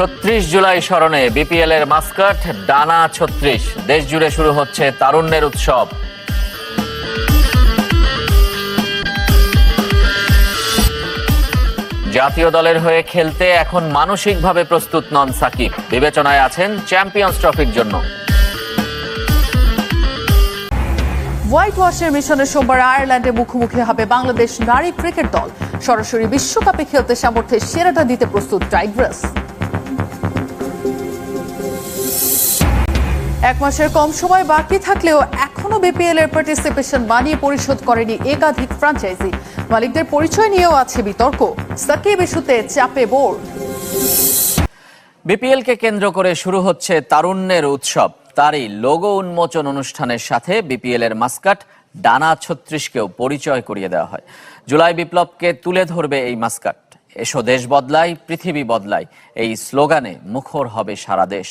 জুলাই স্মরণে বিপিএল এর মাস্কট ডানা ৩৬। দেশ জুড়ে শুরু হচ্ছে তারুণ্যের উৎসব। জাতীয় দলের হয়ে খেলতে এখন মানসিকভাবে প্রস্তুত নন সাকিব। বিবেচনায় আছেন চ্যাম্পিয়ন্স ট্রফির জন্য। হোয়াইট ওয়াশের মিশনে সোমবার আয়ারল্যান্ডে মুখোমুখি হবে বাংলাদেশ নারী ক্রিকেট দল। সরাসরি বিশ্বকাপে খেলতে সামর্থ্যের সেরাটা দিতে প্রস্তুত টাইগ্রেস। এক মাসের কম সময় বাকি থাকলেও এখনো বিপিএল এর পার্টিসিপেশন মানি পরিশোধ করেনি একাধিক ফ্র্যাঞ্চাইজি। মালিকদের পরিচয় নিয়েও আছে বিতর্ক। সাকিব ইস্যুতে চাপে বোর্ড। বিপিএল কে কেন্দ্র করে শুরু হচ্ছে তারুণ্যের উৎসব। তারই লোগো উন্মোচন অনুষ্ঠানের সাথে বিপিএল এর মাস্কট ডানা ৩৬কেও পরিচয় করিয়ে দেওয়া হয়। জুলাই বিপ্লবকে তুলে ধরবে এই মাস্কট। এসো দেশ বদলাই, পৃথিবী বদলাই, এই স্লোগানে মুখর হবে সারা দেশ।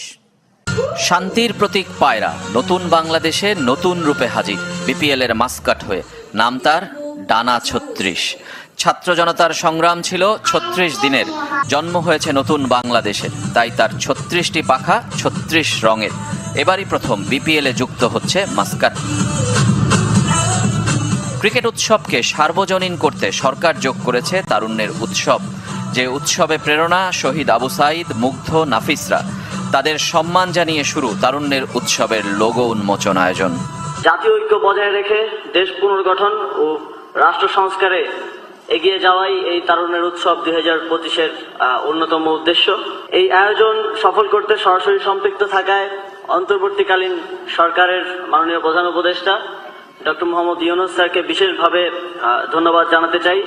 শান্তির প্রতীক পায়রা নতুন বাংলাদেশে নতুন রূপে হাজির বিপিএল এর মাস্কট হয়ে। নাম তার ডানা ৩৬। ছাত্র জনতার সংগ্রাম ছিল ৩৬ দিনের। জন্ম হয়েছে নতুন বাংলাদেশে, তাই তার ৩৬টি পাখা ৩৬ রঙের। এবারই প্রথম বিপিএল এ যুক্ত হচ্ছে মাস্কট। ক্রিকেট উৎসবকে সার্বজনীন করতে সরকার যোগ করেছে তারুণ্যের উৎসব। যে উৎসবে প্রেরণা শহীদ আবু সাইদ, মুগ্ধ, নাফিসরা। তাদের সম্মান জানিয়ে শুরু তারুণ্যের উৎসবের লোগো উন্মোচন আয়োজন। জাতীয় ঐক্য বজায় রেখে দেশ পুনর্গঠন ও রাষ্ট্র সংস্কারে এগিয়ে যাওয়াই এই তারুণ্যের উৎসব 2025-এর অন্যতম উদ্দেশ্য। এই আয়োজন সফল করতে সরাসরি সম্পৃক্ত থাকায় অন্তর্বর্তীকালীন সরকারের মাননীয় প্রধান উপদেষ্টা ডক্টর মোহাম্মদ ইউনূস স্যারকে বিশেষভাবে ধন্যবাদ জানাতে চাই।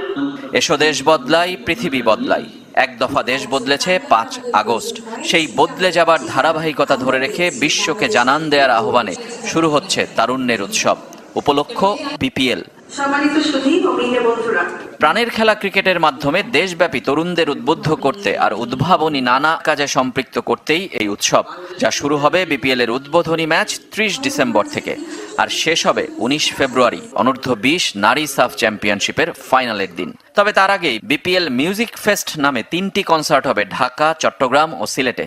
এসো দেশ বদলাই, পৃথিবী বদলাই। এক দফা দেশ বদলেছে ৫ আগস্ট। সেই বদলে যাবার ধারাবাহিকতা ধরে রেখে বিশ্বকে জানান দেওয়ার আহ্বানে শুরু হচ্ছে তারুণ্যের উৎসব। উপলক্ষ বিপিএল। প্রাণের খেলা ক্রিকেটের মাধ্যমে দেশব্যাপী তরুণদের উদ্বুদ্ধ করতে আর উদ্ভাবনী নানা কাজে সম্পৃক্ত করতেই এই উৎসব, যা শুরু হবে বিপিএল এর উদ্বোধনী ম্যাচ ৩০ ডিসেম্বর থেকে আর শেষ হবে ১৯ ফেব্রুয়ারি অনূর্ধ্ব-২০ নারী সাফ চ্যাম্পিয়নশিপের ফাইনালের দিন। তবে তার আগেই বিপিএল মিউজিক ফেস্ট নামে ৩টি কনসার্ট হবে ঢাকা, চট্টগ্রাম ও সিলেটে।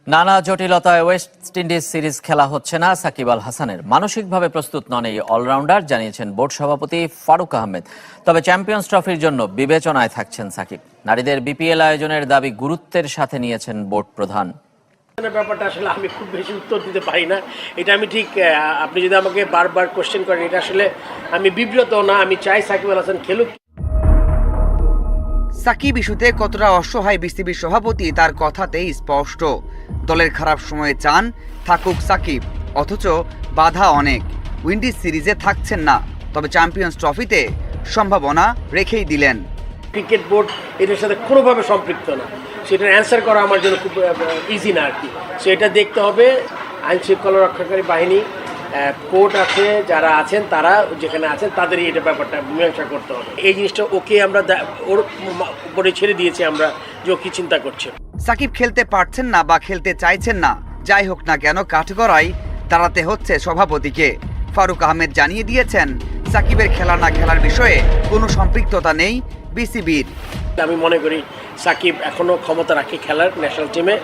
নানা জটিলতায় ওয়েস্ট ইন্ডিজ সিরিজ খেলা হচ্ছে না সাকিব আল হাসানের। মানসিকভাবে প্রস্তুত নন এই অলরাউন্ডার, জানিয়েছেন বোর্ড সভাপতি ফারুক আহমেদ। তবে চ্যাম্পিয়ন্স ট্রফির জন্য বিবেচনায় থাকছেন সাকিব। নারীদের বিপিএল আয়োজনের দাবি গুরুত্বের সাথে নিয়েছেন বোর্ড প্রধান। ব্যাপারটা আসলে আমি খুব বেশি উত্তর দিতে পারি না। এটা আমি ঠিক, আপনি যদি আমাকে বারবার কোশ্চেন করেন, এটা আসলে আমি বিব্রত না। আমি চাই সাকিব আল হাসান খেলুক। সাকিব ইস্যুতে কতটা অসহায় বিসিবির সভাপতি তার কথাতেই স্পষ্ট। দলের খারাপ সময়ে চান থাকুক সাকিব, অথচ বাধা অনেক। উইন্ডিজ সিরিজে থাকছেন না, তবে চ্যাম্পিয়ন্স ট্রফিতে সম্ভাবনা রেখেই দিলেন। ক্রিকেট বোর্ড এটার সাথে কোনোভাবে সম্পৃক্ত না, সেটার অ্যান্সার করা আমার জন্য খুব ইজি না আর কি। সেটা দেখতে হবে আইন শৃঙ্খলা রক্ষাকারী বাহিনী, কোর্ট আছে, যারা আছেন তারা যেখানে আছেন তাদেরই এটা ব্যাপারটা মীমাংসা করতে হবে। এই জিনিসটা ওকে আমরা ওর উপরে ছেড়ে দিয়েছি আমরা, যে ও কি চিন্তা করছে। সাকিব খেলতে পারছেন না বা খেলতে চাইছেন না, যাই হোক না কেন কাঠগড়ায় দাঁড়াতে হচ্ছে সভাপতিকে। ফারুক আহমেদ জানিয়ে দিয়েছেন সাকিবের খেলা না খেলার বিষয়ে কোনো সম্পৃক্ততা নেই বিসিবির। আমি মনে করি সাকিব এখনও ক্ষমতা রাখে খেলার ন্যাশনাল টিমে,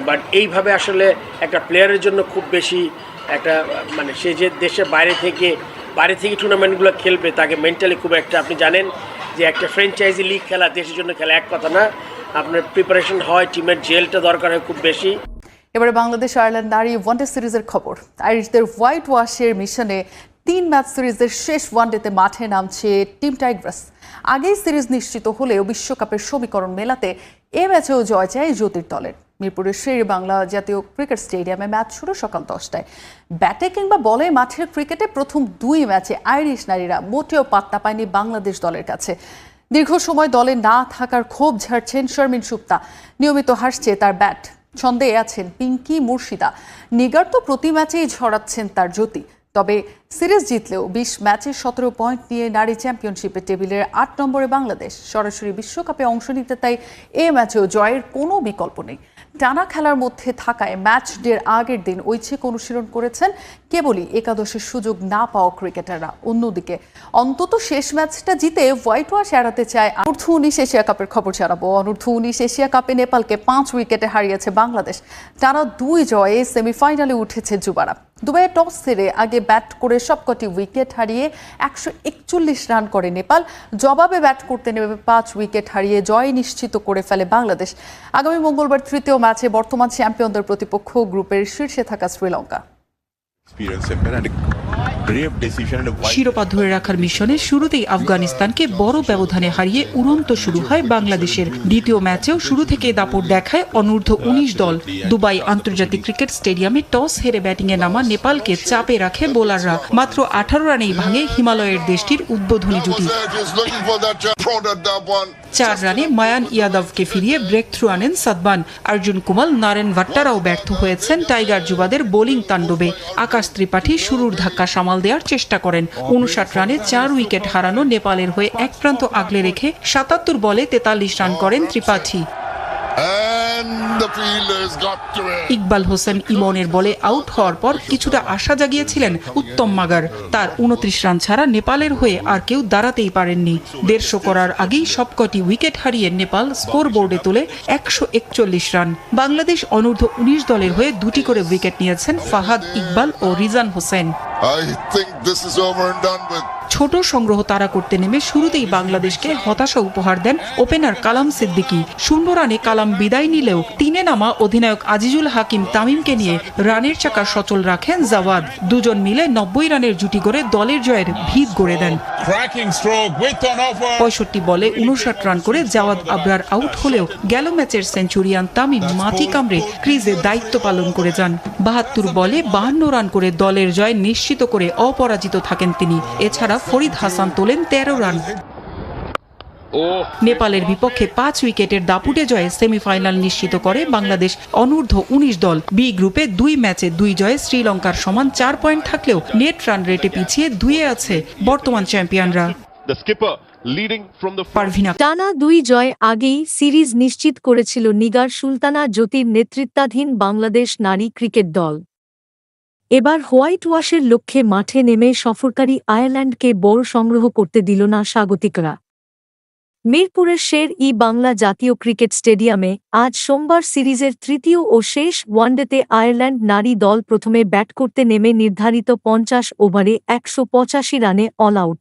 বাট এইভাবে আসলে একটা প্লেয়ারের জন্য খুব বেশি একটা মানে সে যে দেশের বাইরে থেকে টুর্নামেন্টগুলো খেলবে, তাকে মেন্টালি খুব একটা, আপনি জানেন যে একটা ফ্র্যাঞ্চাইজি লিগ খেলা, দেশের জন্য খেলা এক কথা না, আপনার প্রিপারেশন হয়, টিমের জেলটা দরকার হয় খুব বেশি। এবারে বাংলাদেশ আয়ারল্যান্ড নারী ওয়ানডে সিরিজের খবর। আইরিশদের হোয়াইট ওয়াশের মিশনে ৩ ম্যাচ সিরিজের শেষ ওয়ানডেতে মাঠে নামছে টিম টাইগ্রেস। আগেই সিরিজ নিশ্চিত হলেও বিশ্বকাপের সমীকরণ মেলাতে এ ম্যাচেও জয় চায় জ্যোতির দলের। মিরপুরের শের বাংলা জাতীয় ক্রিকেট স্টেডিয়ামে ম্যাচ শুরু সকাল 10টায়। ব্যাটে কিংবা বলে মাঠের ক্রিকেটে প্রথম ২ ম্যাচে আইরিশ নারীরা মোটেও পাত্তা পায়নি বাংলাদেশ দলের কাছে। দীর্ঘ সময় দলে না থাকার ক্ষোভ ঝাড়ছেন শারমিন সুক্তা। নিয়মিত হাসছে তার ব্যাট। ছন্দে আছেন পিঙ্কি, মুর্শিদা। নিগার তো প্রতি ম্যাচেই ঝরাচ্ছেন তার জ্যোতি। তবে সিরিজ জিতলেও ২০ ম্যাচে ১৭ পয়েন্ট নিয়ে নারী চ্যাম্পিয়নশিপের টেবিলের ৮ নম্বরে বাংলাদেশ। সরাসরি বিশ্বকাপে অংশ নিতে তাই এ ম্যাচেও জয়ের কোনো বিকল্প নেই। টানা খেলার মধ্যে থাকায় ম্যাচ ডের আগের দিন ঐচ্ছিক অনুশীলন করেছেন কেবলই একাদশের সুযোগ না পাওয়া ক্রিকেটাররা। অন্যদিকে অন্তত শেষ ম্যাচটা জিতে হোয়াইট ওয়াশ এড়াতে চায়। অনূর্ধ্ব-19 এশিয়া কাপের খবর জানাবো। অনূর্ধ্ব-19 এশিয়া কাপে নেপালকে 5 উইকেটে হারিয়েছে বাংলাদেশ। টানা 2 জয়ে সেমিফাইনালে উঠেছে যুবারা। দুবাইয়ে টস হেরে আগে ব্যাট করে সবকটি উইকেট হারিয়ে 141 রান করে নেপাল। জবাবে ব্যাট করতে নেমে 5 উইকেট হারিয়ে জয় নিশ্চিত করে ফেলে বাংলাদেশ। আগামী মঙ্গলবার তৃতীয় ম্যাচে বর্তমান চ্যাম্পিয়নদের প্রতিপক্ষ গ্রুপের শীর্ষে থাকা শ্রীলঙ্কা। শিরোপা ধরে রাখার মিশনে শুরুতেই আফগানিস্তানকে বড় ব্যবধানে হারিয়ে উড়ন্ত শুরু হয় বাংলাদেশের। দ্বিতীয় ম্যাচেও শুরু থেকে দাপট দেখায় অনূর্ধ্ব-19 দল। দুবাই আন্তর্জাতিক ক্রিকেট স্টেডিয়ামে টস হেরে ব্যাটিংয়ে নামা নেপালকে চাপে রাখে বোলাররা। মাত্র 18 রানেই ভাঙে হিমালয়ের দেশটির উদ্বোধনী জুটি। 4 রানে মায়ান ইয়াদবকে ফিরিয়ে ব্রেক থ্রু আনেন সাদমান। অর্জুন কুমাল, নারেন ভাট্টারাও ব্যর্থ হয়েছেন টাইগার যুবাদের বোলিং তাণ্ডবে। আকাশ ত্রিপাঠী শুরুর ধাক্কা সামাল দেওয়ার চেষ্টা করেন। 59 রানে 4 উইকেট হারানো নেপালের হয়ে এক প্রান্ত আগলে রেখে 77 বলে 43 রান করেন ত্রিপাঠী। ইকবাল হোসেন ইমনের বলে আউট হওয়ার পর কিছুটা আশা জাগিয়েছিলেন উত্তম মাগার। তার 29 রান ছাড়া নেপালের হয়ে আর কেউ দাঁড়াতেই পারেননি। 150 করার আগেই সবকটি উইকেট হারিয়ে নেপাল স্কোর বোর্ডে তোলে 141 রান। বাংলাদেশ অনূর্ধ্ব-19 দলের হয়ে 2টি করে উইকেট নিয়েছেন ফাহাদ, ইকবাল ও রিজান হোসেন। ছোট সংগ্রহ তাড়া করতে নেমে শুরুতেই বাংলাদেশকে হতাশা উপহার দেন ওপেনার কালাম সিদ্দিকী। 0 রানে কালাম বিদায় নিলেও 3-এ নামা অধিনায়ক আজিজুল হাকিম তামিমকে নিয়ে রানের চাকা সচল রাখেন জাওয়াদ। দুজন মিলে 90 রানের জুটি করে দলের জয়ের ভিত গড়ে দেন। 65 বলে 59 রান করে জাওয়াদ আবরার আউট হলেও গেল ম্যাচের সেঞ্চুরিয়ান তামিম মাটি কামড়ে ক্রিজে দায়িত্ব পালন করে যান। 72 বলে 52 রান করে দলের জয় নিশ্চিত করে অপরাজিত থাকেন তিনি। এছাড়া ফরিদ হাসান তোলেন 13 রান। নেপালের বিপক্ষে 5 উইকেটের দাপুটে জয়ে সেমিফাইনাল নিশ্চিত করে বাংলাদেশ অনূর্ধ্ব-19 দল। বি গ্রুপে 2 ম্যাচে 2 জয়ে শ্রীলঙ্কার সমান 4 পয়েন্ট থাকলেও নেট রান রেটে পিছিয়ে 2-এ আছে বর্তমান চ্যাম্পিয়নরা। টানা 2 জয় আগেই সিরিজ নিশ্চিত করেছিল নিগার সুলতানা জ্যোতির নেতৃত্বাধীন বাংলাদেশ নারী ক্রিকেট দল। এবার হোয়াইট ওয়াশের লক্ষ্যে মাঠে নেমে সফরকারী আয়ারল্যান্ডকে বড় সংগ্রহ করতে দিল না স্বাগতিকরা। মিরপুরের শের-ই বাংলা জাতীয় ক্রিকেট স্টেডিয়ামে আজ সোমবার সিরিজের তৃতীয় ও শেষ ওয়ানডেতে আয়ারল্যান্ড নারী দল প্রথমে ব্যাট করতে নেমে নির্ধারিত 50 ওভারে 185 রানে অল আউট।